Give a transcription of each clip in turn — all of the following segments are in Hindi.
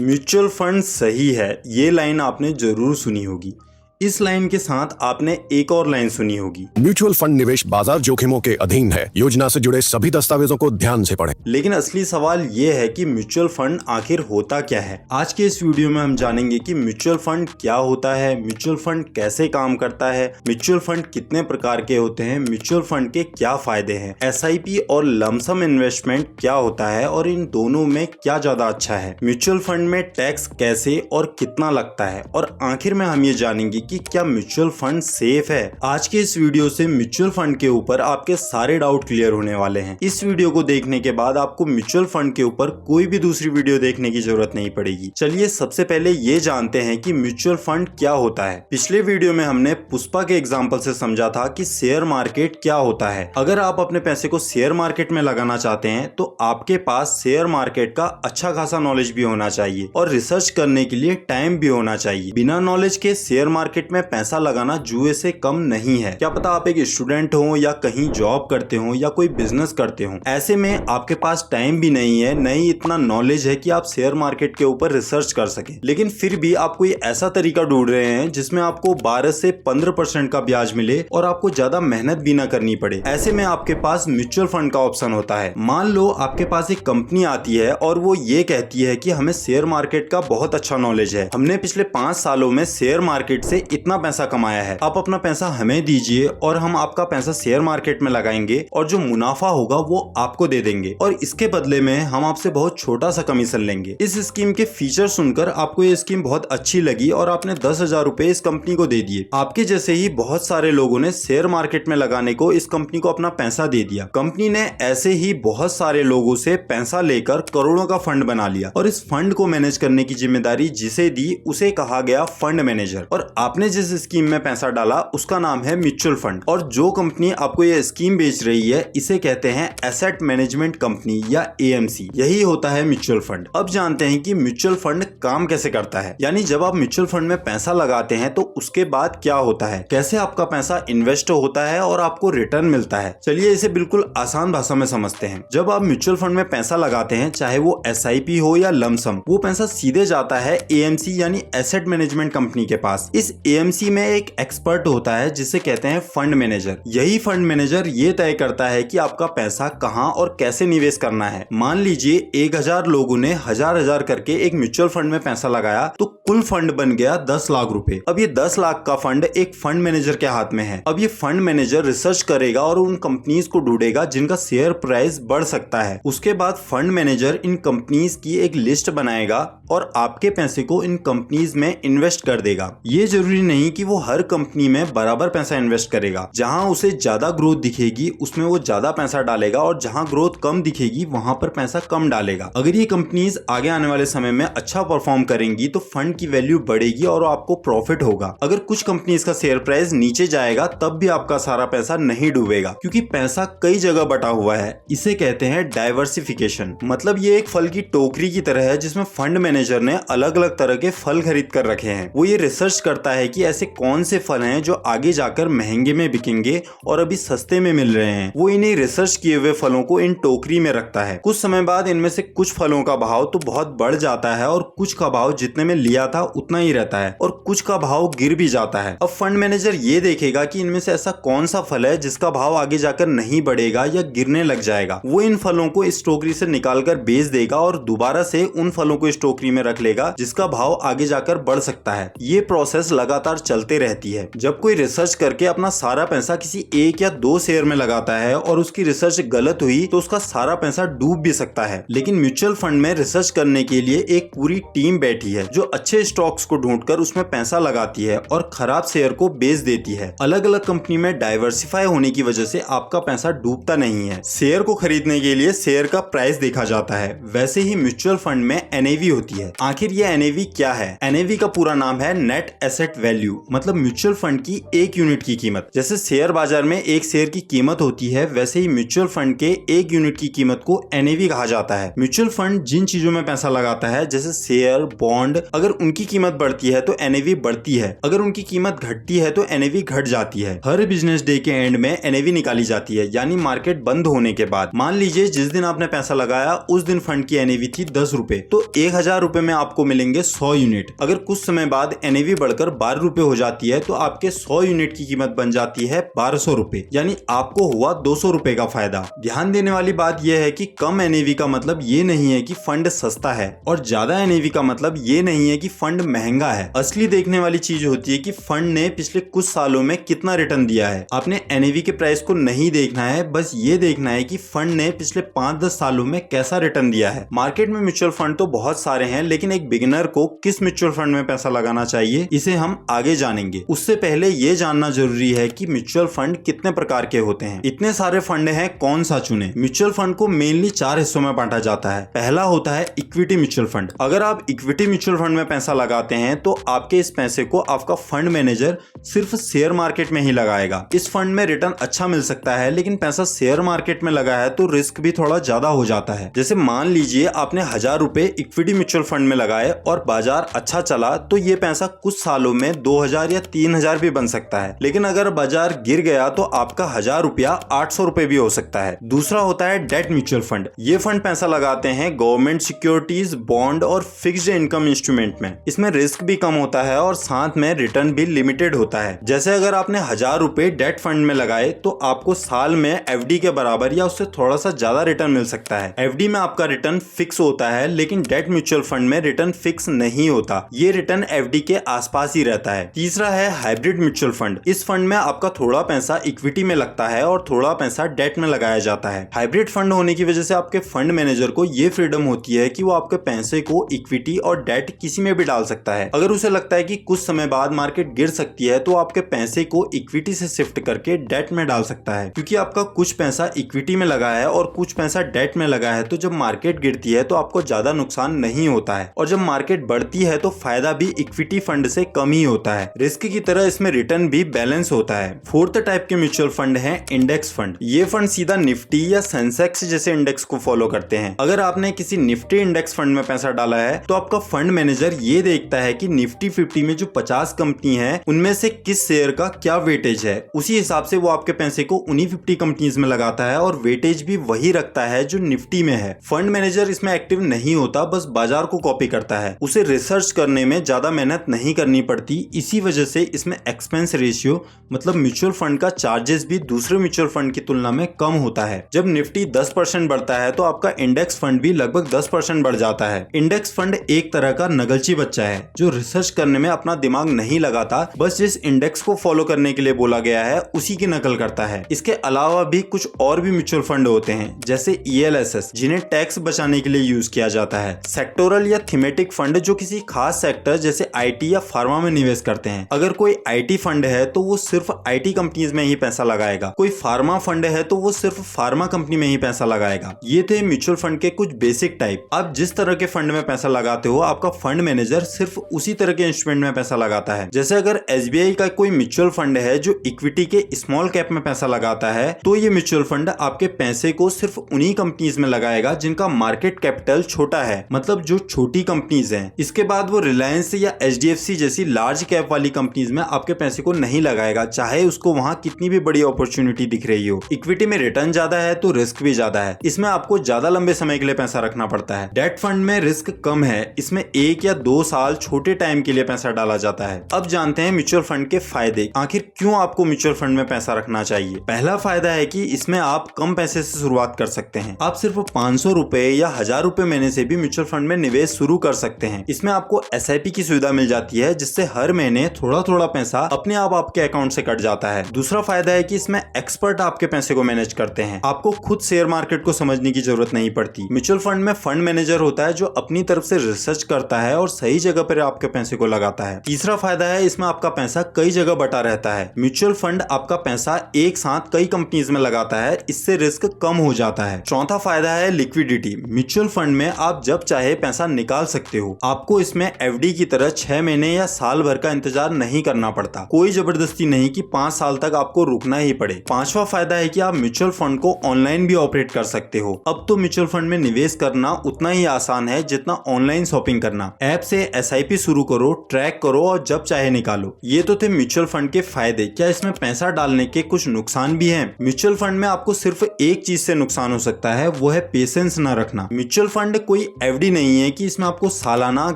म्यूचुअल फंड सही है, ये लाइन आपने जरूर सुनी होगी। इस लाइन के साथ आपने एक और लाइन सुनी होगी, म्यूचुअल फंड निवेश बाजार जोखिमों के अधीन है। योजना से जुड़े सभी दस्तावेजों को ध्यान से पढ़ें। लेकिन असली सवाल ये है कि म्यूचुअल फंड आखिर होता क्या है। आज के इस वीडियो में हम जानेंगे कि म्यूचुअल फंड क्या होता है, म्यूचुअल फंड कैसे काम करता है, म्यूचुअल फंड कितने प्रकार के होते हैं, म्यूचुअल फंड के क्या फायदे हैं, एसआईपी और लमसम इन्वेस्टमेंट क्या होता है और इन दोनों में क्या ज्यादा अच्छा है, म्यूचुअल फंड में टैक्स कैसे और कितना लगता है, और आखिर में हम ये जानेंगे कि क्या म्यूचुअल फंड सेफ है। आज के इस वीडियो से म्यूचुअल फंड के ऊपर आपके सारे डाउट क्लियर होने वाले हैं। इस वीडियो को देखने के बाद आपको म्यूचुअल फंड के ऊपर कोई भी दूसरी वीडियो देखने की जरूरत नहीं पड़ेगी। चलिए सबसे पहले ये जानते हैं कि म्यूचुअल फंड क्या होता है। पिछले वीडियो में हमने पुष्पा के एग्जाम्पल से समझा था कि शेयर मार्केट क्या होता है। अगर आप अपने पैसे को शेयर मार्केट में लगाना चाहते हैं तो आपके पास शेयर मार्केट का अच्छा खासा नॉलेज भी होना चाहिए और रिसर्च करने के लिए टाइम भी होना चाहिए। बिना नॉलेज के शेयर मार्केट में पैसा लगाना जुए से कम नहीं है। क्या पता आप एक स्टूडेंट हो या कहीं जॉब करते हो या कोई बिजनेस करते हो, ऐसे में आपके पास टाइम भी नहीं है, न ही इतना नॉलेज है कि आप शेयर मार्केट के ऊपर रिसर्च कर सकें। लेकिन फिर भी आप कोई ऐसा तरीका ढूंढ रहे हैं जिसमें आपको 12 से 15% का ब्याज मिले और आपको ज्यादा मेहनत भी ना करनी पड़े। ऐसे में आपके पास म्यूचुअल फंड का ऑप्शन होता है। मान लो आपके पास एक कंपनी आती है और वो ये कहती है कि हमें शेयर मार्केट का बहुत अच्छा नॉलेज है, हमने पिछले 5 सालों में शेयर मार्केट से इतना पैसा कमाया है, आप अपना पैसा हमें दीजिए और हम आपका पैसा शेयर मार्केट में लगाएंगे और जो मुनाफा होगा वो आपको दे देंगे और इसके बदले में हम आपसे बहुत छोटा सा कमीशन लेंगे। इस स्कीम के फीचर सुनकर आपको ये स्कीम बहुत अच्छी लगी और आपने 10,000 रुपए इस कंपनी को दे दिए। आपके जैसे ही बहुत सारे लोगों ने शेयर मार्केट में लगाने को इस कंपनी को अपना पैसा दे दिया। कंपनी ने ऐसे ही बहुत सारे लोगों से पैसा लेकर करोड़ों का फंड बना लिया और इस फंड को मैनेज करने की जिम्मेदारी जिसे दी उसे कहा गया फंड मैनेजर। और आपने जिस स्कीम में पैसा डाला उसका नाम है म्यूचुअल फंड और जो कंपनी आपको ये स्कीम बेच रही है इसे कहते हैं एसेट मैनेजमेंट कंपनी या एएमसी। यही होता है म्यूचुअल फंड। अब जानते हैं कि म्यूचुअल फंड काम कैसे करता है, यानी जब आप म्यूचुअल फंड में पैसा लगाते हैं तो उसके बाद क्या होता है, कैसे आपका पैसा इन्वेस्ट होता है और आपको रिटर्न मिलता है। चलिए इसे बिल्कुल आसान भाषा में समझते हैं। जब आप म्यूचुअल फंड में पैसा लगाते हैं, चाहे वो एसआईपी हो या लमसम, वो पैसा सीधे जाता है एएमसी यानी एसेट मैनेजमेंट कंपनी के पास। इस एएमसी में एक एक्सपर्ट होता है जिसे कहते हैं फंड मैनेजर। यही फंड मैनेजर ये तय करता है कि आपका पैसा कहां और कैसे निवेश करना है। मान लीजिए 1000 लोगों ने 1000 करके एक म्यूचुअल फंड में पैसा लगाया तो कुल फंड बन गया 10 लाख रुपए। अब ये 10 लाख का फंड एक फंड मैनेजर के हाथ में है। अब ये फंड मैनेजर रिसर्च करेगा और उन कंपनीज को ढूंढेगा जिनका शेयर प्राइस बढ़ सकता है। उसके बाद फंड मैनेजर इन कंपनीज की एक लिस्ट बनाएगा और आपके पैसे को इन कंपनीज में इन्वेस्ट कर देगा। ये जरूरी नहीं कि वो हर कंपनी में बराबर पैसा इन्वेस्ट करेगा। जहां उसे ज्यादा ग्रोथ दिखेगी उसमें वो ज्यादा पैसा डालेगा और जहां ग्रोथ कम दिखेगी वहां पर पैसा कम डालेगा। अगर ये कंपनीज आगे आने वाले समय में अच्छा परफॉर्म करेंगी तो फंड की वैल्यू बढ़ेगी और आपको प्रॉफिट होगा। अगर कुछ कंपनीज का शेयर प्राइस नीचे जाएगा तब भी आपका सारा पैसा नहीं डूबेगा, क्योंकि पैसा कई जगह बटा हुआ है। इसे कहते हैं डाइवर्सिफिकेशन। मतलब ये एक फल की टोकरी की तरह है जिसमें फंड मैनेजर ने अलग अलग तरह के फल खरीद कर रखे हैं। वो ये रिसर्च करता है कि ऐसे कौन से फल हैं जो आगे जाकर महंगे में बिकेंगे और अभी सस्ते में मिल रहे हैं। वो इन्हीं रिसर्च किए हुए फलों को इन टोकरी में रखता है। कुछ समय बाद इनमें से कुछ फलों का भाव तो बहुत बढ़ जाता है और कुछ का भाव जितने में लिया था उतना ही रहता है और कुछ का भाव गिर भी जाता है। अब फंड मैनेजर ये देखेगा कि इनमें से ऐसा कौन सा फल है जिसका भाव आगे जाकर नहीं बढ़ेगा या गिरने लग जाएगा। वो इन फलों को इस टोकरी से निकालकर बेच देगा और दोबारा से उन फलों को इस टोकरी में रख लेगा जिसका भाव आगे जाकर बढ़ सकता है। ये प्रोसेस लगातार चलते रहती है। जब कोई रिसर्च करके अपना सारा पैसा किसी एक या दो शेयर में लगाता है और उसकी रिसर्च गलत हुई तो उसका सारा पैसा डूब भी सकता है। लेकिन म्यूचुअल फंड में रिसर्च करने के लिए एक पूरी टीम बैठी है जो अच्छे स्टॉक्स को ढूंढकर उसमें पैसा लगाती है और खराब शेयर को बेच देती है। अलग अलग कंपनी में डाइवर्सिफाई होने की वजह से आपका पैसा डूबता नहीं है। शेयर को खरीदने के लिए शेयर का प्राइस देखा जाता है। वैसे ही म्यूचुअल फंड में एनएवी होती है। आखिर ये एनएवी क्या है? एनएवी का पूरा नाम है नेट एसेट मार्केट वैल्यू, मतलब म्यूचुअल फंड की एक यूनिट की कीमत। जैसे शेयर बाजार में एक शेयर की कीमत होती है, वैसे ही म्यूचुअल फंड के एक यूनिट की कीमत को NAV कहा जाता है। म्यूचुअल फंड जिन चीजों में पैसा लगाता है, जैसे शेयर, बॉन्ड, अगर उनकी कीमत बढ़ती है तो NAV बढ़ती है, अगर उनकी कीमत घटती है तो NAV घट जाती है। हर बिजनेस डे के एंड में NAV निकाली जाती है, यानी मार्केट बंद होने के बाद। मान लीजिए जिस दिन आपने पैसा लगाया उस दिन फंड की NAV थी 10 रुपए, तो 1000 रुपए में आपको मिलेंगे 100 यूनिट। अगर कुछ समय बाद NAV बढ़कर 12 रुपए हो जाती है तो आपके 100 यूनिट की कीमत बन जाती है 1200 रुपए, यानी आपको हुआ 200 रुपए का फायदा। ध्यान देने वाली बात यह है कि कम NAV का मतलब ये नहीं है कि फंड सस्ता है, और ज्यादा NAV का मतलब ये नहीं है कि फंड महंगा है। असली देखने वाली चीज होती है कि फंड ने पिछले कुछ सालों में कितना रिटर्न दिया है। आपने NAV के प्राइस को नहीं देखना है, बस ये देखना है कि फंड ने पिछले 5-10 सालों में कैसा रिटर्न दिया है। मार्केट में म्यूचुअल फंड तो बहुत सारे हैं, लेकिन एक बिगिनर को किस म्यूचुअल फंड में पैसा लगाना चाहिए इसे हम आगे जानेंगे। उससे पहले ये जानना जरूरी है कि म्यूचुअल फंड कितने प्रकार के होते हैं। इतने सारे फंड हैं, कौन सा चुने। म्यूचुअल फंड को मेनली 4 हिस्सों में बांटा जाता है। पहला होता है इक्विटी म्यूचुअल फंड। अगर आप इक्विटी म्यूचुअल फंड में पैसा लगाते हैं तो आपके इस पैसे को आपका फंड मैनेजर सिर्फ शेयर मार्केट में ही लगाएगा। इस फंड में रिटर्न अच्छा मिल सकता है, लेकिन पैसा शेयर मार्केट में लगा है तो रिस्क भी थोड़ा ज्यादा हो जाता है। जैसे मान लीजिए आपने 1000 रुपए इक्विटी म्यूचुअल फंड में लगाए और बाजार अच्छा चला तो ये पैसा कुछ सालों में 2000 या 3000 भी बन सकता है, लेकिन अगर बाजार गिर गया तो आपका 1000 रुपया 800 रुपए भी हो सकता है। दूसरा होता है डेट म्यूचुअल फंड। ये फंड पैसा लगाते हैं गवर्नमेंट सिक्योरिटीज, बॉन्ड और फिक्स्ड इनकम इंस्ट्रूमेंट में। इसमें रिस्क भी कम होता है और साथ में रिटर्न भी लिमिटेड होता है। जैसे अगर आपने 1000 रुपए डेट फंड में लगाए तो आपको साल में FD के बराबर या उससे थोड़ा सा ज्यादा रिटर्न मिल सकता है। FD में आपका रिटर्न फिक्स होता है, लेकिन डेट म्यूचुअल फंड में रिटर्न फिक्स नहीं होता, ये रिटर्न FD के आसपास ही रहता है। तीसरा है हाइब्रिड म्यूचुअल फंड। इस फंड में आपका थोड़ा पैसा इक्विटी में लगता है और थोड़ा पैसा डेट में लगाया जाता है। हाइब्रिड फंड होने की वजह से आपके फंड मैनेजर को ये फ्रीडम होती है कि वो आपके पैसे को इक्विटी और डेट किसी में भी डाल सकता है। अगर उसे लगता है कि कुछ समय बाद मार्केट गिर सकती है तो आपके पैसे को इक्विटी से शिफ्ट करके डेट में डाल सकता है। क्योंकि आपका कुछ पैसा इक्विटी में लगा है और कुछ पैसा डेट में लगा है, तो जब मार्केट गिरती है तो आपको ज्यादा नुकसान नहीं होता है, और जब मार्केट बढ़ती है तो फायदा भी इक्विटी फंड से कम ही होता है। रिस्क की तरह इसमें रिटर्न भी बैलेंस होता है। फोर्थ टाइप के म्यूचुअल फंड है इंडेक्स फंड। ये फंड सीधा निफ्टी या सेंसेक्स जैसे इंडेक्स को फॉलो करते हैं। अगर आपने किसी निफ्टी इंडेक्स फंड में पैसा डाला है तो आपका फंड मैनेजर ये देखता है कि निफ्टी 50 में जो 50 कंपनी है उनमें से किस शेयर का क्या वेटेज है। उसी हिसाब से वो आपके पैसे को उन्हीं 50 कंपनीज में लगाता है और वेटेज भी वही रखता है जो निफ्टी में है। फंड मैनेजर इसमें एक्टिव नहीं होता, बस बाजार को कॉपी करता है। उसे रिसर्च करने में ज्यादा मेहनत नहीं करनी पड़ती। इसी वजह से इसमें एक्सपेंस रेशियो, मतलब म्यूचुअल फंड का चार्जेस भी दूसरे म्यूचुअल फंड की तुलना में कम होता है। जब निफ्टी 10% बढ़ता है तो आपका इंडेक्स फंड भी लगभग 10% बढ़ जाता है। इंडेक्स फंड एक तरह का नगलची बच्चा है जो रिसर्च करने में अपना दिमाग नहीं लगाता, बस जिस इंडेक्स को फॉलो करने के लिए बोला गया है उसी की नकल करता है। इसके अलावा भी कुछ और भी म्यूचुअल फंड होते हैं, जैसे ELSS, जिन्हें टैक्स बचाने के लिए यूज किया जाता है। सेक्टोरल या थीमेटिक फंड, जो किसी खास सेक्टर जैसे IT या फार्मा में निवेश करते हैं। अगर कोई IT फंड है तो वो सिर्फ IT कंपनीज में ही पैसा लगाएगा, कोई फार्मा फंड है तो वो सिर्फ फार्मा कंपनी में ही पैसा लगाएगा। ये थे म्यूचुअल फंड के कुछ बेसिक टाइप। आप जिस तरह के फंड में पैसा लगाते हो, आपका फंड मैनेजर सिर्फ उसी तरह के इंस्ट्रूमेंट में पैसा लगाता है। जैसे अगर SBI का कोई म्यूचुअल फंड है जो इक्विटी के स्मॉल कैप में पैसा लगाता है, तो ये म्यूचुअल फंड आपके पैसे को सिर्फ उन्हीं कंपनीज में लगाएगा जिनका मार्केट कैपिटल छोटा है, मतलब जो छोटी कंपनीज हैं। इसके बाद वो रिलायंस या HDFC जैसी लार्ज कैप वाली कंपनीज में आपके पैसे को नहीं लगाएगा, चाहे उसको वहां कितनी भी बड़ी अपॉर्चुनिटी दिख रही हो। इक्विटी में रिटर्न ज्यादा है तो रिस्क भी ज्यादा है, इसमें आपको ज्यादा लंबे समय के लिए पैसा रखना पड़ता है। डेट फंड में रिस्क कम है, इसमें 1 या 2 साल छोटे टाइम के लिए पैसा डाला जाता है। अब जानते हैं म्यूचुअल फंड के फायदे। आखिर क्यों आपको म्यूचुअल फंड में पैसा रखना चाहिए? पहला फायदा है कि इसमें आप कम पैसे से शुरुआत कर सकते हैं। आप सिर्फ 500 रुपए या 1000 रुपए महीने से भी म्यूचुअल फंड में निवेश शुरू कर सकते हैं। इसमें आपको SIP की सुविधा मिल जाती है, जिससे हर महीने थोड़ा थोड़ा पैसा अपने आप आपके अकाउंट से कट जाता है। दूसरा फायदा है कि इसमें एक्सपर्ट आपके पैसे को मैनेज करते हैं। आपको खुद शेयर मार्केट को समझने की जरूरत नहीं पड़ती। म्यूचुअल फंड में फंड मैनेजर होता है जो अपनी तरफ से रिसर्च करता है और सही जगह पर आपके पैसे को लगाता है। तीसरा फायदा है इसमें आपका पैसा कई जगह बटा रहता है। म्यूचुअल फंड आपका पैसा एक साथ कई कंपनीज में लगाता है, इससे रिस्क कम हो जाता है। चौथा फायदा है लिक्विडिटी। म्यूचुअल फंड में आप जब चाहे पैसा निकाल सकते हो। आपको इसमें FD की तरह 6 महीने या साल भर का इंतजार नहीं करना पड़ता, कोई जबरदस्ती नहीं कि 5 साल तक आपको रुकना ही पड़े। पांचवा फायदा है कि आप म्यूचुअल फंड को ऑनलाइन भी ऑपरेट कर सकते हो। अब तो म्यूचुअल फंड में निवेश करना उतना ही आसान है जितना ऑनलाइन शॉपिंग करना। ऐप से SIP शुरू करो, ट्रैक करो और जब चाहे निकालो। ये तो थे म्यूचुअल फंड के फायदे। क्या इसमें पैसा डालने के कुछ नुकसान भी हैं? म्यूचुअल फंड में आपको सिर्फ एक चीज से नुकसान हो सकता है, वो है पेशेंस न रखना। म्यूचुअल फंड कोई FD नहीं है कि इसमें आपको सालाना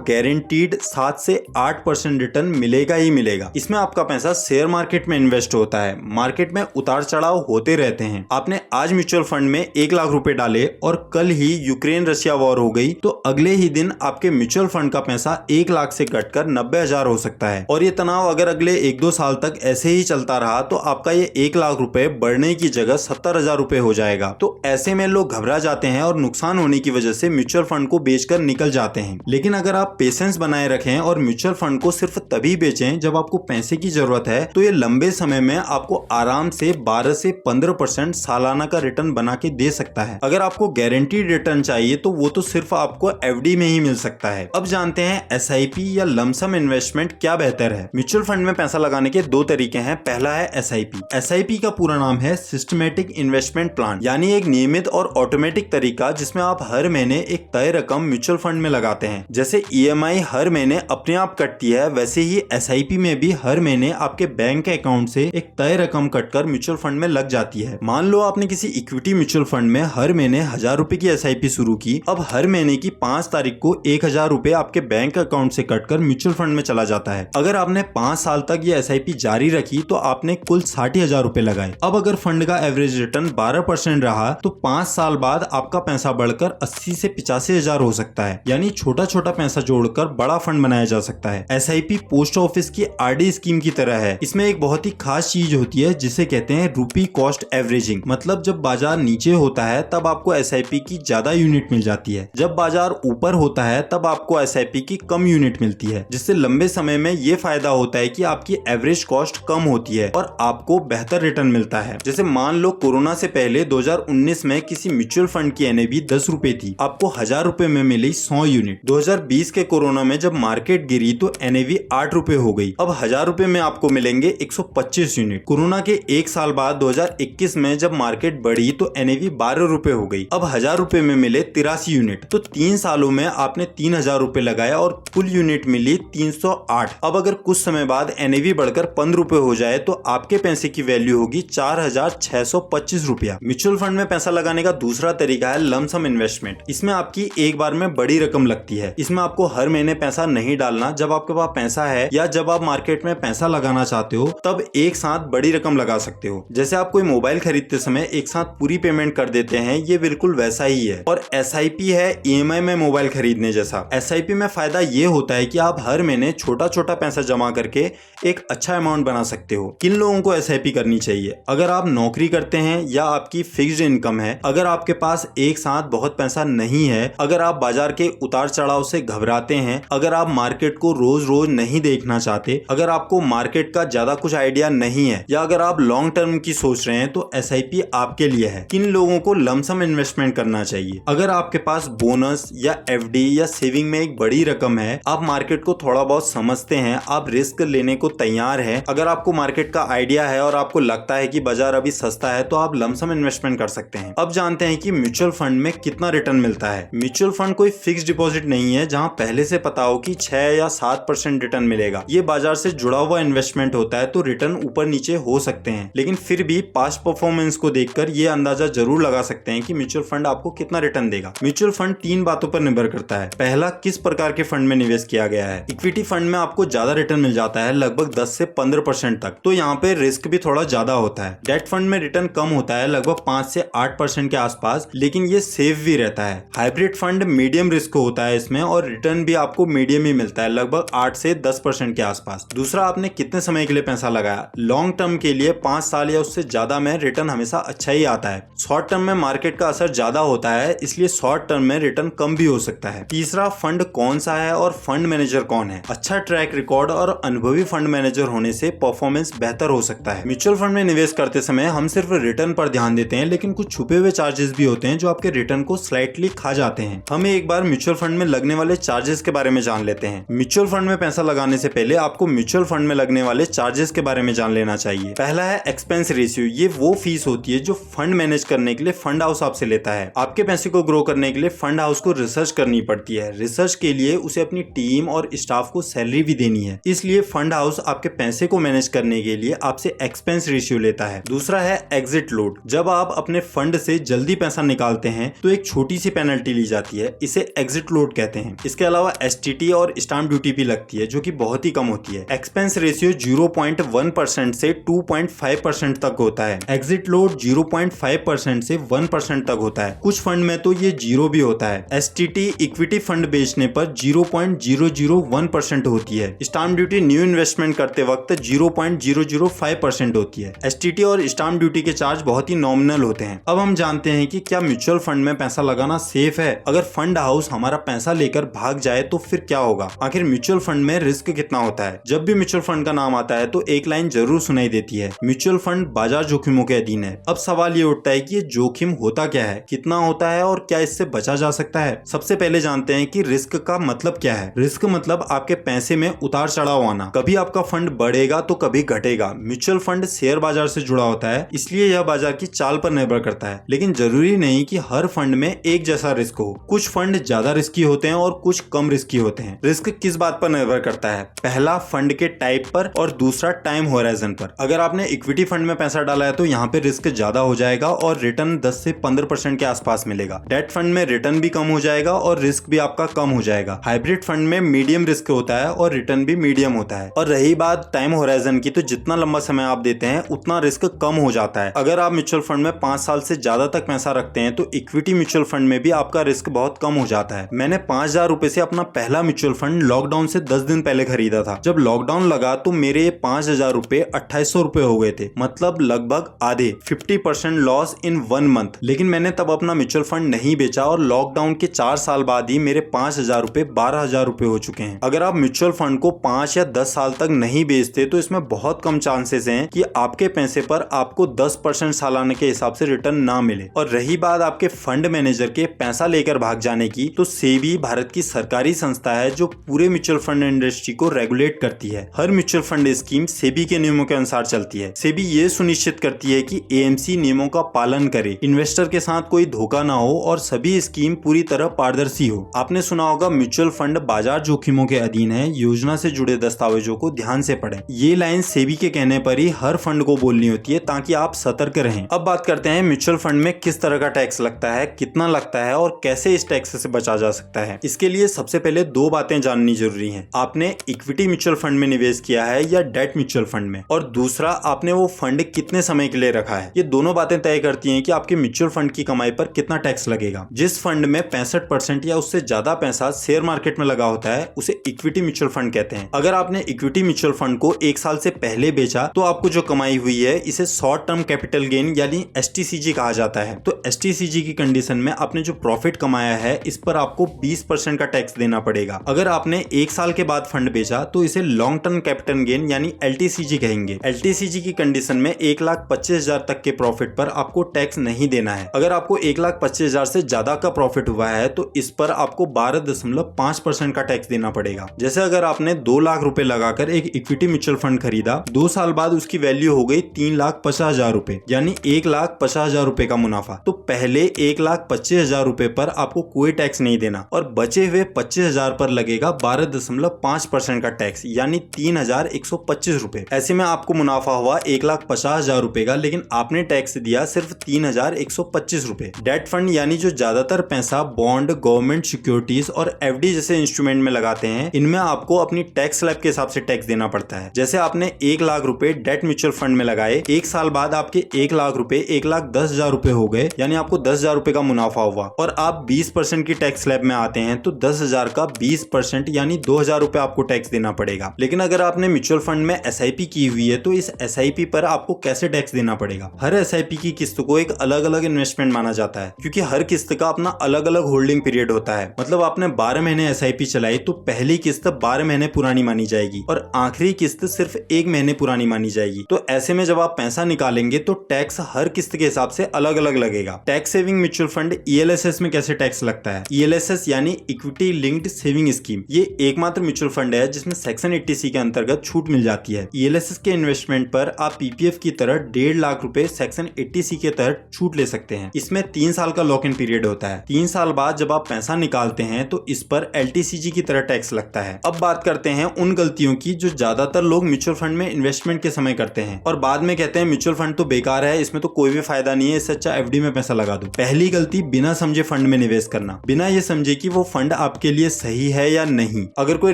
गारंटीड 7 से 8% रिटर्न मिलेगा ही मिलेगा। इसमें आपका पैसा शेयर मार्केट में इन्वेस्ट होता है। मार्केट में उतार चढ़ाव होते रहते हैं। आपने आज म्यूचुअल फंड में 1 लाख रुपए डाले और कल ही यूक्रेन रशिया वॉर हो गई तो अगले ही दिन आपके म्यूचुअल फंड का पैसा 1 लाख से घटकर 90,000 हो सकता है। और ये तनाव अगर अगले 1-2 साल तक ऐसे ही चलता रहा तो आपका ये 1 लाख रुपए बढ़ने की जगह 70,000 रुपए हो जाएगा। तो ऐसे में लोग घबरा जाते हैं और नुकसान होने की वजह से म्यूचुअल फंड को बेचकर निकल जाते हैं। लेकिन अगर आप पेशेंस बनाए रखें और म्यूचुअल फंड को सिर्फ तभी बेचें जब आपको पैसे की जरूरत है तो ये लंबे समय में आपको आराम से 12 से 15% सालाना का रिटर्न बना के दे सकता है। अगर आपको गारंटीड रिटर्न चाहिए तो वो तो सिर्फ आपको FD में ही मिल सकता है। अब जानते हैं SIP या लमसम इन्वेस्टमेंट क्या बेहतर है। म्यूचुअल फंड में पैसा लगाने के 2 तरीके हैं। पहला है SIP। SIP का पूरा नाम है सिस्टमैटिक इन्वेस्टमेंट प्लान, यानी एक नियमित और ऑटोमेटिक तरीका जिसमें आप हर महीने एक तय रकम म्यूचुअल फंड में लगाते हैं। जैसे EMI हर महीने अपने आप कटती है, वैसे ही SIP में भी हर महीने आपके बैंक अकाउंट से एक तय रकम कटकर म्यूचुअल फंड में लग जाती है। मान लो आपने किसी इक्विटी म्यूचुअल फंड में हर महीने 1000 रुपए की SIP शुरू की। अब हर महीने की 5 तारीख को 1000 रुपए आपके बैंक अकाउंट से कटकर म्यूचुअल फंड में चला जाता है। अगर आपने 5 साल तक ये SIP जारी रखी तो आपने कुल 60,000 रुपए लगाए। अब अगर फंड का एवरेज रिटर्न 12% रहा तो 5 साल बाद आपका पैसा बढ़कर 80 से 85,000 हो सकता है। यानी छोटा छोटा पैसा जोड़कर बड़ा फंड बनाया जा सकता है। SIP पोस्ट ऑफिस की RD स्कीम की तरह है। इसमें एक बहुत ही खास चीज होती है जिसे कहते हैं रूपी कॉस्ट एवरेजिंग। मतलब जब बाजार नीचे होता है तब आपको SIP की ज्यादा यूनिट मिल जाती है, जब बाजार ऊपर होता है तब आपको SIP की कम यूनिट मिलती है, जिससे लंबे समय में ये फायदा होता है कि आपकी एवरेज कॉस्ट कम होती है और आपको बेहतर रिटर्न मिलता है। जैसे मान लो कोरोना से पहले 2019 में किसी म्यूचुअल फंड की NAV 10 रुपए थी, आपको 1000 रुपए में मिली 100 यूनिट। 2020 के कोरोना में जब मार्केट गिरी तो NAV 8 रुपए हो गई। अब 1000 रुपए में आपको मिलेंगे 125 यूनिट। कोरोना के 1 साल बाद 2021 में जब मार्केट बढ़ी तो NAV 12 रुपए हो गई। अब 1000 रुपए में मिले 83 यूनिट। तो 3 सालों में आपने 3000 रुपए लगाया और कुल यूनिट मिली 308। अब अगर कुछ समय बाद NAV बढ़कर 15 रुपए हो जाए तो आपके पैसे की वैल्यू होगी 4625 रुपया। म्यूचुअल फंड में पैसा लगाने का दूसरा तरीका है लमसम इन्वेस्टमेंट। इसमें आपकी एक बार में बड़ी रकम लगती है। इसमें आपको हर महीने पैसा नहीं डालना। जब आपके पास पैसा है या जब आप मार्केट में पैसा लगाना चाहते हो तब एक साथ बड़ी रकम लगा सकते हो। जैसे आप कोई मोबाइल खरीदते समय एक साथ पूरी पेमेंट कर देते हैं, ये बिल्कुल वैसा ही है। और SIP है EMI में मोबाइल खरीदने जैसा। SIP में फायदा ये होता है कि आप हर महीने छोटा छोटा पैसा जमा करके एक अच्छा अमाउंट बना सकते हो। किन लोगों को SIP करनी चाहिए? अगर आप नौकरी करते हैं या आपकी फिक्स्ड इनकम है, अगर आपके पास एक साथ बहुत पैसा नहीं है, अगर आप बाजार के उतार चढ़ाव से घबराते हैं, अगर आप मार्केट को रोज रोज नहीं देखना चाहते, अगर आपको मार्केट का ज्यादा कुछ आइडिया नहीं है, या अगर आप लॉन्ग टर्म की सोच रहे हैं तो SIP आपके लिए है। किन लोगों को लमसम इन्वेस्टमेंट करना चाहिए? अगर आपके पास बोनस या FD या सेविंग में एक बड़ी रकम है, आप मार्केट को थोड़ा बहुत समझते हैं, आप रिस्क लेने को तैयार हैं, अगर आपको मार्केट का आइडिया है और आपको लगता है कि बाजार अभी सस्ता है तो आप लमसम इन्वेस्टमेंट कर सकते हैं। अब जानते हैं कि म्यूचुअल फंड में कितना रिटर्न मिलता है। म्यूचुअल फंड कोई फिक्स डिपॉजिट नहीं है जहां पहले से पता हो कि 6 या 7% रिटर्न मिलेगा। ये बाजार से जुड़ा हुआ इन्वेस्टमेंट होता है तो रिटर्न ऊपर नीचे हो सकते हैं, लेकिन फिर भी पास्ट परफॉर्मेंस को देखकर ये अंदाजा जरूर लगा सकते हैं कि म्यूचुअल फंड आपको कितना रिटर्न देगा। म्यूचुअल फंड 3 बातों पर निर्भर करता है। पहला, किस प्रकार के फंड में निवेश किया गया है। इक्विटी फंड में आपको ज्यादा रिटर्न मिल जाता है, लगभग 10 से 15% तक, तो यहाँ पे रिस्क भी थोड़ा ज्यादा होता है। डेट फंड में रिटर्न कम होता है, लगभग 5 से 8% के आसपास, लेकिन ये सेफ भी रहता है। हाइब्रिड फंड मीडियम रिस्क होता है इसमें और रिटर्न भी आपको मीडियम ही मिलता है, लगभग 8 से 10% के आसपास। दूसरा, आपने कितने समय के लिए पैसा लगाया। लॉन्ग टर्म के लिए 5 साल या उससे ज्यादा में रिटर्न हमेशा अच्छा ही आता है। शॉर्ट टर्म में मार्केट का असर ज्यादा होता है, इसलिए शॉर्ट टर्म में रिटर्न कम भी हो सकता है। तीसरा, फंड कौन सा है और फंड मैनेजर कौन है। अच्छा ट्रैक रिकॉर्ड और अनुभवी फंड मैनेजर होने से परफॉर्मेंस बेहतर हो सकता है। म्यूचुअल फंड में निवेश करते समय हम सिर्फ रिटर्न पर ध्यान देते हैं, लेकिन कुछ छुपे हुए चार्जेस भी होते हैं जो आपके रिटर्न को स्लाइटली खा जाते हैं। हमें एक बार म्यूचुअल फंड में लगने वाले चार्जेस के बारे में जान लेते हैं। म्यूचुअल फंड में पैसा लगाने से पहले आपको म्यूचुअल फंड में लगने वाले चार्जेस के बारे में जान लेना चाहिए। पहला है एक्सपेंस रेशियो। ये वो फीस होती है जो फंड मैनेज करने के लिए फंड हाउस आपसे लेता है। आपके पैसे को ग्रो करने के लिए फंड हाउस को रिसर्च करनी पड़ती है। रिसर्च के लिए उसे अपनी टीम और स्टाफ को सैलरी भी देनी है, इसलिए फंड हाउस आपके पैसे को मैनेज करने के लिए आपसे एक्सपेंस रेशियो लेता है। दूसरा है एग्जिट लोड। जब आप अपने फंड से जल्दी पैसा निकालते हैं तो एक छोटी सी पेनल्टी ली जाती है, इसे एग्जिट लोड कहते हैं। इसके अलावा एसटीटी और स्टाम्प ड्यूटी भी लगती है जो कि बहुत ही कम होती है। एक्सपेंस रेशियो 0.1% से 2.5% तक होता है। एग्जिट लोड 0.5% से 1% तक होता है। कुछ फंड में तो ये 0 भी होता है। एसटीटी इक्विटी फंड बेचने पर 0.001% होती है। स्टाम्प ड्यूटी न्यू इन्वेस्टमेंट करते वक्त 0.005% होती है। एसटीटी और स्टाम्प ड्यूटी के चार्ज बहुत ही नॉमिनल होते हैं। अब हम जानते हैं कि क्या म्यूचुअल फंड में पैसा लगाना सेफ है। अगर फंड हाउस हमारा पैसा लेकर भाग जाए तो फिर क्या होगा। आखिर म्यूचुअल फंड में रिस्क कितना होता है। जब भी म्यूचुअल फंड का नाम आता है तो एक लाइन जरूर सुनाई देती है, म्यूचुअल फंड बाजार जोखिमों के अधीन है। अब सवाल ये उठता है कि ये जोखिम होता क्या है, कितना होता है और क्या इससे बचा जा सकता है। सबसे पहले जानते हैं कि रिस्क का मतलब क्या है। रिस्क मतलब आपके पैसे में उतार चढ़ाव आना। कभी आपका फंड बढ़ेगा तो कभी घटेगा। म्यूचुअल फंड शेयर बाजार से जुड़ा होता है, इसलिए यह बाजार की चाल पर निर्भर करता है। लेकिन जरूरी नहीं कि हर फंड में एक जैसा रिस्क हो। कुछ फंड ज्यादा रिस्की होते हैं और कुछ कम रिस्की होते हैं। रिस्क किस बात पर निर्भर करता है। पहला फंड के टाइप पर और दूसरा टाइम होराइजन पर। अगर आपने इक्विटी फंड में पैसा डाला है तो यहाँ पे रिस्क ज्यादा हो जाएगा और रिटर्न 10 से 15% के आसपास मिलेगा। डेट फंड में रिटर्न भी कम हो जाएगा और रिस्क भी आपका कम हो जाएगा। हाइब्रिड फंड में मीडियम रिस्क होता है और रिटर्न भी मीडियम होता है। और रही बात टाइम होराइजन की, तो जितना लंबा समय आप देते हैं उतना रिस्क कम हो जाता है। अगर आप म्यूचुअल फंड में 5 साल से ज्यादा तक पैसा रखते हैं तो इक्विटी म्यूचुअल फंड में भी आपका रिस्क बहुत कम हो जाता है। मैंने 5000 रुपए से अपना पहला म्यूचुअल फंड लॉकडाउन से 10 दिन पहले खरीदा था। जब लॉकडाउन लगा तो मेरे 5000 रुपए 2800 रुपए हो गए थे, मतलब लगभग आधे 50% लॉस इन 1 मंथ। लेकिन मैंने तब अपना म्यूचुअल फंड नहीं बेचा और लॉकडाउन के 4 साल बाद ही मेरे 5000 रुपए 12000 रुपए हो चुके हैं। अगर आप म्यूचुअल फंड को 5 या 10 साल तक नहीं बेचते तो इसमें बहुत कम चांसेस हैं कि आपके पैसे पर आपको 10% सालाना के हिसाब से रिटर्न ना मिले। और रही बात आपके फंड मैनेजर के पैसा लेकर भाग जाने की, तो सेबी भारत की सरकारी संस्था है जो पूरे म्यूचुअल फंड इंडस्ट्री को रेगुलेट करती है। हर म्यूचुअल फंड स्कीम सेबी के नियमों के अनुसार चलती है। सेबी ये सुनिश्चित करती है कि एएमसी नियमों का पालन करे, इन्वेस्टर के साथ कोई धोखा ना हो और सभी स्कीम पूरी तरह पारदर्शी हो। आपने सुना होगा म्यूचुअल फंड बाजार जोखिमों के अधीन है, योजना से जुड़े दस्तावेजों को ध्यान से पढ़ें। ये लाइन सेबी के कहने पर ही हर फंड को बोलनी होती है ताकि आप सतर्क रहें। अब बात करते हैं म्यूचुअल फंड में किस तरह का टैक्स लगता है, कितना लगता है और कैसे इस टैक्स से बचा जा सकता है। इसके लिए सबसे पहले 2 बातें जाननी जरूरी हैं। आपने इक्विटी म्यूचुअल फंड में निवेश किया है या डेट म्यूचुअल फंड में, और दूसरा आपने वो फंड कितने समय के लिए रखा है। ये दोनों बातें तय करती हैं कि आपके म्यूचुअल फंड की कमाई पर कितना टैक्स लगेगा। जिस फंड में 65% या उससे ज्यादा पैसा शेयर मार्केट में लगा होता है उसे इक्विटी म्यूचुअल फंड कहते हैं। अगर आपने इक्विटी म्यूचुअल फंड को 1 साल से पहले बेचा तो आपको जो कमाई हुई है इसे शॉर्ट टर्म कैपिटल गेन यानी एसटीसीजी कहा जाता है। तो एसटीसीजी की कंडीशन में आपने जो प्रॉफिट कमाया है इस पर आपको 20% का टैक्स देना पड़ेगा। अगर आपने 1 साल के बाद फंड बेचा तो इसे लॉन्ग टर्म कैपिटल गेन यानी एलटीसीजी कहेंगे। एलटीसीजी की कंडीशन में 1,25,000 तक के प्रॉफिट पर आपको टैक्स नहीं देना है। अगर आपको 1,25,000 से ज्यादा का प्रॉफिट हुआ है तो इस पर आपको 12.5% का टैक्स देना पड़ेगा। जैसे अगर आपने 2 लाख रुपए लगाकर एक इक्विटी म्यूचुअल फंड खरीदा, 2 साल बाद उसकी वैल्यू हो गई 3,50,000 रुपए यानी 1,50,000 रुपए का मुनाफा। तो पहले 1,25,000 रुपए पर आपको कोई टैक्स नहीं देना और बचे हुए 25,000 पर लगेगा 12.5% का टैक्स यानी 3,125 रुपए। ऐसे में आपको मुनाफा हुआ 1,50,000 रुपए का, लेकिन आपने टैक्स दिया सिर्फ 3,125 रुपए। डेट फंड यानी जो ज्यादातर पैसा बॉन्ड, गवर्नमेंट सिक्योरिटीज और एफडी जैसे इंस्ट्रूमेंट में लगाते हैं, इनमें आपको अपनी टैक्स स्लैब के हिसाब से टैक्स देना पड़ता है। जैसे आपने 1 लाख रुपए डेट म्यूचुअल फंड में लगाए, 1 साल बाद आपके 1 लाख रुपए 1,10,000 रुपए हो गए यानी आपको 10,000 रुपए का मुनाफा हुआ और आप 20% की टैक्स स्लैब में आते हैं तो 10,000 का 20% यानी 2,000 रुपए आपको टैक्स देना पड़ेगा। लेकिन अगर आपने म्यूचुअल फंड में एसआईपी की हुई है तो इस एसआईपी पर आपको कैसे टैक्स देना पड़ेगा। हर एसआईपी की किस्त को एक अलग अलग इन्वेस्टमेंट माना जाता है क्योंकि हर किस्त का अपना अलग अलग होल्डिंग पीरियड होता है। मतलब आपने 12 महीने एसआईपी चलाई तो पहली किस्त 12 महीने पुरानी मानी जाएगी और आखिरी किस्त सिर्फ 1 महीने पुरानी मानी जाएगी। तो ऐसे में जब आप पैसा निकालेंगे तो टैक्स हर किस्त के हिसाब से अलग अलग लगेगा। Tax saving mutual fund ELSS में कैसे टैक्स लगता है। ईएलएसएस यानी इक्विटी लिंक्ड सेविंग स्कीम, ये एकमात्र म्यूचुअल फंड फंड है जिसमें सेक्शन 80C के अंतर्गत छूट मिल जाती है। ELSS के इन्वेस्टमेंट पर आप PPF की तरह 1.5 लाख रुपए सेक्शन 80C के तहत छूट ले सकते हैं। इसमें 3 साल का लॉक इन पीरियड होता है। 3 साल बाद जब आप पैसा निकालते हैं तो इस पर LTCG की तरह टैक्स लगता है। अब बात करते हैं उन गलतियों की जो ज्यादातर लोग म्यूचुअल फंड में इन्वेस्टमेंट के समय करते हैं और बाद में कहते हैं म्यूचुअल फंड तो बेकार है, इसमें तो कोई भी फायदा नहीं है, इससे अच्छा FD में पैसा लगा दो। पहली गलती, बिना समझे फंड में निवेश करना, बिना ये समझे कि वो फंड आपके लिए सही है या नहीं। अगर कोई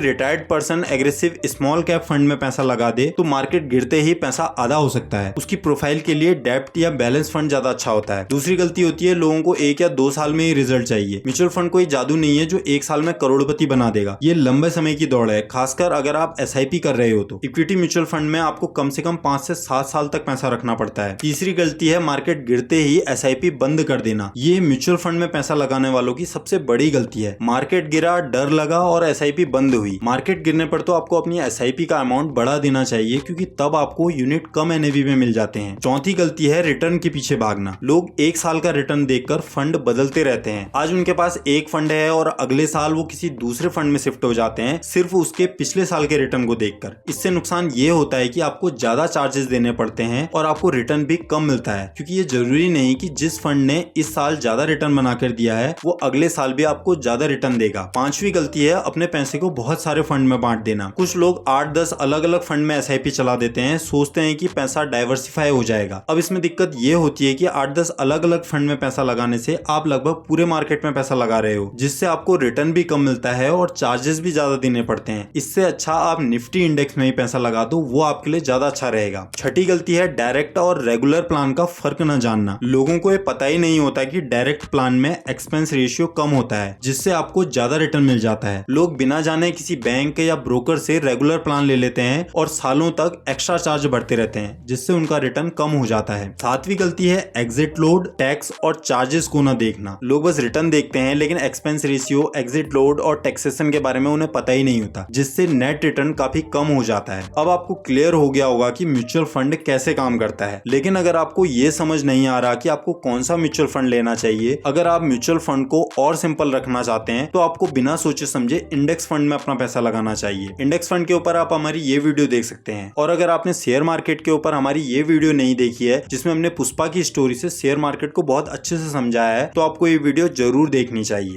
retired person aggressive small cap fund में पैसा लगा दे तो मार्केट गिरते ही पैसा आधा हो सकता है। उसकी प्रोफाइल के लिए डेब्ट या बैलेंस फंड ज्यादा अच्छा होता है। दूसरी गलती होती है लोगों को 1 या 2 साल में ही रिजल्ट चाहिए। म्यूचुअल फंड कोई जादू नहीं है जो 1 साल में करोड़पति बना देगा। ये लंबे समय की दौड़ है, खासकर अगर आप SIP कर रहे हो तो। इक्विटी म्यूचुअल फंड में आपको कम से कम 5 से 7 साल तक पैसा रखना पड़ता है। तीसरी गलती है मार्केट गिरते ही SIP बंद कर देना। ये म्यूचुअल फंड में पैसा लगाने वालों की सबसे बड़ी गलती है। मार्केट गिरा, डर लगा और SIP बंद हुई। मार्केट गिरने पर तो आपको अपनी SIP का अमाउंट बढ़ा देना चाहिए क्योंकि तब आपको यूनिट कम NAV में मिल जाते हैं। चौथी गलती है रिटर्न के पीछे भागना। लोग 1 साल का रिटर्न देखकर फंड बदलते रहते हैं। आज उनके पास एक फंड है और अगले साल वो किसी दूसरे फंड में शिफ्ट हो जाते हैं सिर्फ उसके पिछले साल के रिटर्न को देखकर। इससे नुकसान ये होता है कि आपको ज्यादा चार्जेस देने पड़ते हैं और आपको रिटर्न भी कम मिलता है क्योंकि ये जरूरी नहीं कि जिस फंड ने इस साल ज्यादा रिटर्न बनाकर दिया है वो अगले साल भी आपको ज्यादा रिटर्न देगा। पांचवी गलती है अपने पैसे को बहुत सारे फंड में बांट देना। कुछ लोग 8-10 अलग अलग फंड में SIP चला देते हैं, सोचते हैं कि पैसा डाइवर्सिफाई हो जाएगा। अब इसमें दिक्कत ये होती है कि 8-10 अलग अलग फंड में पैसा लगाने से आप लगभग पूरे मार्केट में पैसा लगा रहे हो, जिससे आपको रिटर्न भी कम मिलता है और चार्जेस भी ज्यादा देने पड़ते हैं। इससे अच्छा आप निफ्टी इंडेक्स में ही पैसा लगा दो, वो आपके लिए ज्यादा अच्छा रहेगा। छठी गलती है डायरेक्ट और रेगुलर प्लान का फर्क न जानना। लोगों को ये पता ही नहीं होता कि डायरेक्ट प्लान में एक्सपेंस रेशियो कम होता है जिससे आपको ज्यादा रिटर्न मिल जाता है। लोग बिना जाने किसी बैंक या ब्रोकर से रेगुलर प्लान ले लेते हैं और सालों तक एक्स्ट्रा चार्ज बढ़ते रहते हैं जिससे उनका रिटर्न कम हो जाता है। सातवीं गलती है एग्जिट लोड, टैक्स और चार्जेस को न देखना। लोग बस रिटर्न देखते हैं लेकिन एक्सपेंस रेशियो, एग्जिट लोड और टैक्सेशन के बारे में उन्हें पता ही नहीं होता जिससे नेट रिटर्न काफी कम हो जाता है। अब आपको क्लियर हो गया होगा कि म्यूचुअल फंड कैसे काम करता है, लेकिन अगर आपको ये समझ नहीं आ रहा कि आपको कौन सा म्यूचुअल फंड लेना चाहिए, अगर आप म्यूचुअल फंड को और सिंपल रखना चाहते हैं तो आपको बिना सोचे समझे इंडेक्स फंड में अपना पैसा लगाना चाहिए। इंडेक्स फंड के ऊपर आप हमारी ये वीडियो देख सकते हैं। और अगर आपने शेयर मार्केट के ऊपर हमारी ये वीडियो नहीं देखी है जिसमें हमने पुष्पा की स्टोरी से शेयर मार्केट को बहुत अच्छे से समझाया है तो आपको ये वीडियो जरूर देखनी चाहिए।